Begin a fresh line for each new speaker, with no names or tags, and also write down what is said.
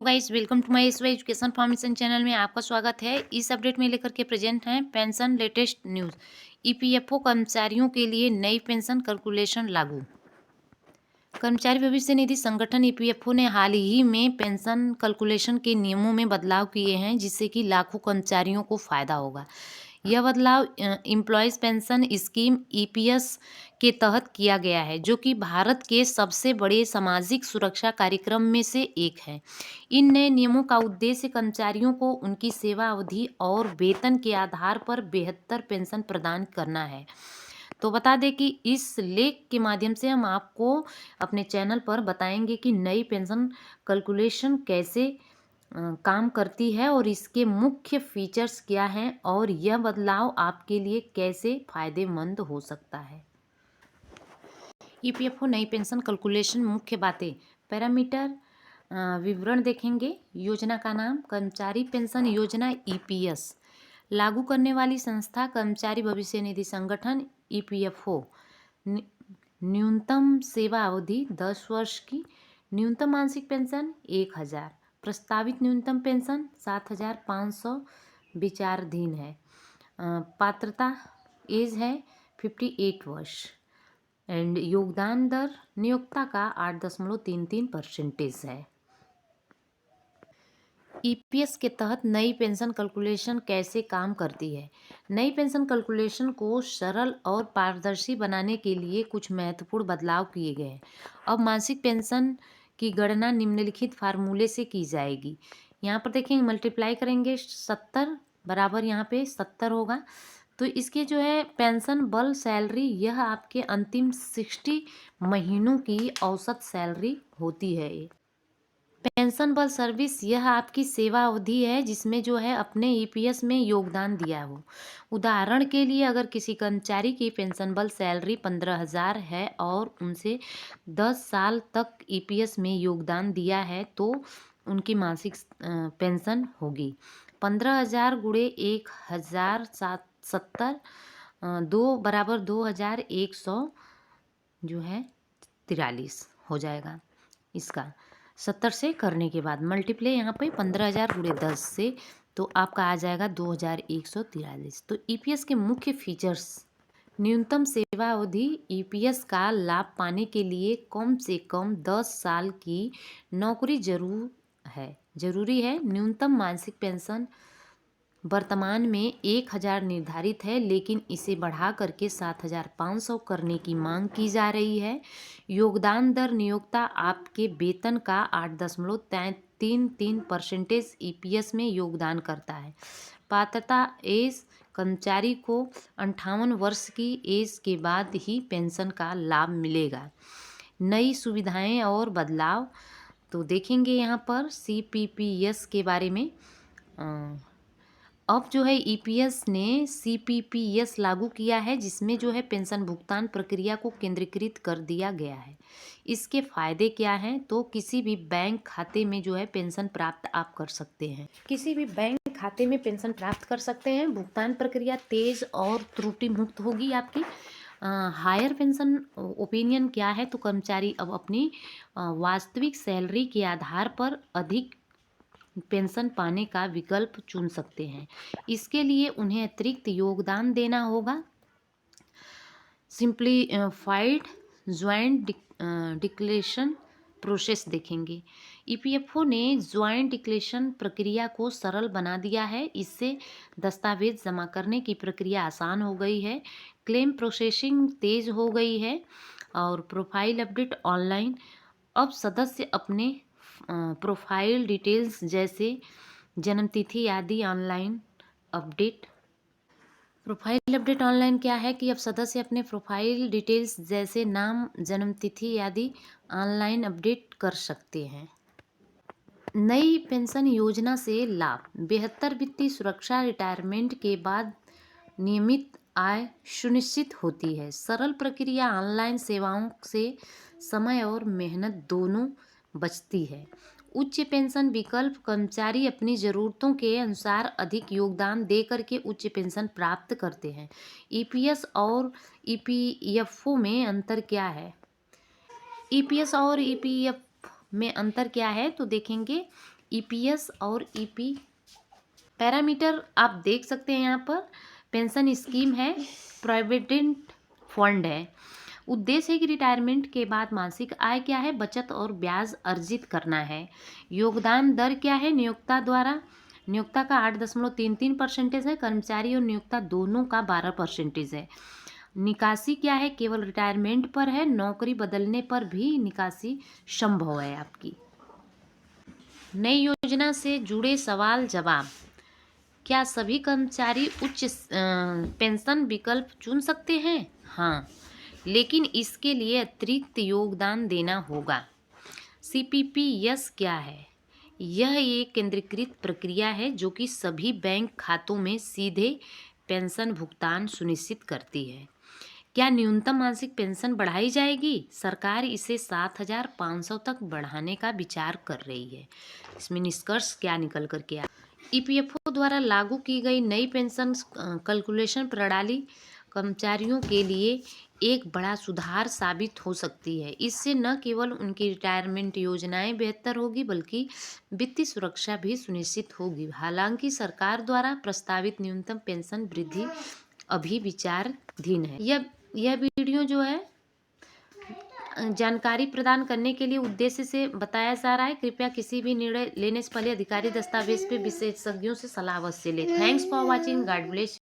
Guys, welcome to my education foundation channel में आपका स्वागत है। इस अपडेट में लेकर के प्रेजेंट हैं पेंशन लेटेस्ट न्यूज़। ईपीएफओ कर्मचारियों के लिए नई पेंशन कैलकुलेशन लागू। कर्मचारी भविष्य निधि संगठन ईपीएफओ ने हाल ही में पेंशन कैलकुलेशन के नियमों में बदलाव किए हैं, जिससे कि लाखों कर्मचारियों को फायदा होगा। यह बदलाव एम्प्लॉयज़ पेंशन स्कीम ईपीएस के तहत किया गया है, जो कि भारत के सबसे बड़े सामाजिक सुरक्षा कार्यक्रम में से एक है। इन नए नियमों का उद्देश्य कर्मचारियों को उनकी सेवा अवधि और वेतन के आधार पर बेहतर पेंशन प्रदान करना है। तो बता दें कि इस लेख के माध्यम से हम आपको अपने चैनल पर बताएंगे कि नई पेंशन कैलकुलेशन कैसे काम करती है और इसके मुख्य फीचर्स क्या हैं और यह बदलाव आपके लिए कैसे फायदेमंद हो सकता है। ईपीएफओ नई पेंशन कैलकुलेशन मुख्य बातें, पैरामीटर, विवरण देखेंगे। योजना का नाम कर्मचारी पेंशन योजना ईपीएस। लागू करने वाली संस्था कर्मचारी भविष्य निधि संगठन ईपीएफओ। न्यूनतम सेवा अवधि 10 वर्ष की। न्यूनतम मासिक पेंशन 1000। प्रस्तावित न्यूनतम पेंशन 7500 विचाराधीन है। पात्रता एज है 58 वर्ष एंड योगदान दर नियोक्ता का 8.33% है। ईपीएस के तहत नई पेंशन कैलकुलेशन कैसे काम करती है। नई पेंशन कैलकुलेशन को सरल और पारदर्शी बनाने के लिए कुछ महत्वपूर्ण बदलाव किए गए हैं। अब मासिक पेंशन की गणना निम्नलिखित फार्मूले से की जाएगी। यहाँ पर देखेंगे, मल्टीप्लाई करेंगे 70 बराबर यहाँ पे 70 होगा। तो इसके जो है पेंशन बल सैलरी, यह आपके अंतिम 60 महीनों की औसत सैलरी होती है। पेंशन बल सर्विस, यह आपकी सेवा अवधि है जिसमें जो है अपने ईपीएस में योगदान दिया हो। उदाहरण के लिए अगर किसी कर्मचारी की पेंशन बल सैलरी 15,000 है और उनसे 10 साल तक ईपीएस में योगदान दिया है तो उनकी मासिक पेंशन होगी 15,000 गुणे 1,070 2 बराबर 2,100 जो है 43 हो जाएगा। इसका 70 से करने के बाद मल्टीप्लाई यहाँ पे 15,000 गुणे 10 से तो आपका आ जाएगा 2,143। तो ईपीएस के मुख्य फीचर्स, न्यूनतम सेवा अवधि। ईपीएस का लाभ पाने के लिए कम से कम 10 साल की नौकरी जरूरी है। न्यूनतम मासिक पेंशन वर्तमान में 1,000 निर्धारित है, लेकिन इसे बढ़ा करके 7,500 करने की मांग की जा रही है। योगदान दर नियोक्ता आपके वेतन का 8.33% ईपीएस में योगदान करता है। पात्रता एज, कर्मचारी को 58 वर्ष की एज के बाद ही पेंशन का लाभ मिलेगा। नई सुविधाएं और बदलाव तो देखेंगे यहाँ पर सीपीपीएस के बारे में। अब जो है ईपीएस ने सीपीपीएस लागू किया है, जिसमें जो है पेंशन भुगतान प्रक्रिया को केंद्रीकृत कर दिया गया है। इसके फायदे क्या हैं, तो किसी भी बैंक खाते में जो है पेंशन प्राप्त आप कर सकते हैं। किसी भी बैंक खाते में पेंशन प्राप्त कर सकते हैं। भुगतान प्रक्रिया तेज और त्रुटि मुक्त होगी आपकी। हायर पेंशन ओपिनियन क्या है, तो कर्मचारी अब अपनी वास्तविक सैलरी के आधार पर अधिक पेंशन पाने का विकल्प चुन सकते हैं। इसके लिए उन्हें अतिरिक्त योगदान देना होगा। सिंप्लीफाइड ज्वाइंट डिक्लेरेशन प्रोसेस देखेंगे। ईपीएफओ ने ज्वाइंट डिक्लेरेशन प्रक्रिया को सरल बना दिया है। इससे दस्तावेज जमा करने की प्रक्रिया आसान हो गई है। क्लेम प्रोसेसिंग तेज हो गई है और प्रोफाइल अपडेट ऑनलाइन। अब सदस्य अपने प्रोफाइल डिटेल्स जैसे जन्मतिथि आदि online update. Profile update online क्या है कि अब सदस्य अपने प्रोफाइल डिटेल्स जैसे नाम, जन्मतिथि आदि ऑनलाइन अपडेट कर सकते हैं। नई पेंशन योजना से लाभ, बेहतर वित्तीय सुरक्षा, रिटायरमेंट के बाद नियमित आय सुनिश्चित होती है। सरल प्रक्रिया, ऑनलाइन सेवाओं से समय और मेहनत दोनों बचती है। उच्च पेंशन विकल्प, कर्मचारी अपनी ज़रूरतों के अनुसार अधिक योगदान दे करके उच्च पेंशन प्राप्त करते हैं। ईपीएस और ईपीएफओ में अंतर क्या है? ईपीएस और ईपीएफ में अंतर क्या है, तो देखेंगे ईपीएस और ईपी पैरामीटर आप देख सकते हैं यहाँ पर। पेंशन स्कीम है, प्रोविडेंट फंड है। उद्देश्य है कि रिटायरमेंट के बाद मासिक आय क्या है, बचत और ब्याज अर्जित करना है। योगदान दर क्या है, नियोक्ता द्वारा, नियोक्ता का 8.33% है, कर्मचारी और नियोक्ता दोनों का 12% है। निकासी क्या है, केवल रिटायरमेंट पर है, नौकरी बदलने पर भी निकासी संभव है आपकी। नई योजना से जुड़े सवाल जवाब। क्या सभी कर्मचारी उच्च पेंशन विकल्प चुन सकते हैं? हाँ, लेकिन इसके लिए अतिरिक्त योगदान देना होगा। सीपीपीएस क्या है? यह एक केंद्रीकृत प्रक्रिया है जो कि सभी बैंक खातों में सीधे पेंशन भुगतान सुनिश्चित करती है। क्या न्यूनतम मासिक पेंशन बढ़ाई जाएगी? सरकार इसे 7,500 तक बढ़ाने का विचार कर रही है। इसमें निष्कर्ष क्या निकल कर के आया? ईपीएफओ द्वारा लागू की गई नई पेंशन कैलकुलेशन प्रणाली कर्मचारियों के लिए एक बड़ा सुधार साबित हो सकती है। इससे न केवल उनकी रिटायरमेंट योजनाएं बेहतर होगी बल्कि वित्तीय सुरक्षा भी सुनिश्चित होगी। हालांकि सरकार द्वारा प्रस्तावित न्यूनतम पेंशन वृद्धि अभी विचाराधीन है। यह वीडियो जो है जानकारी प्रदान करने के लिए उद्देश्य से बताया जा रहा है। कृपया किसी भी निर्णय लेने से पहले अधिकारी दस्तावेज पे विशेषज्ञों से सलाह अवश्य लें। Thanks for watching. God bless.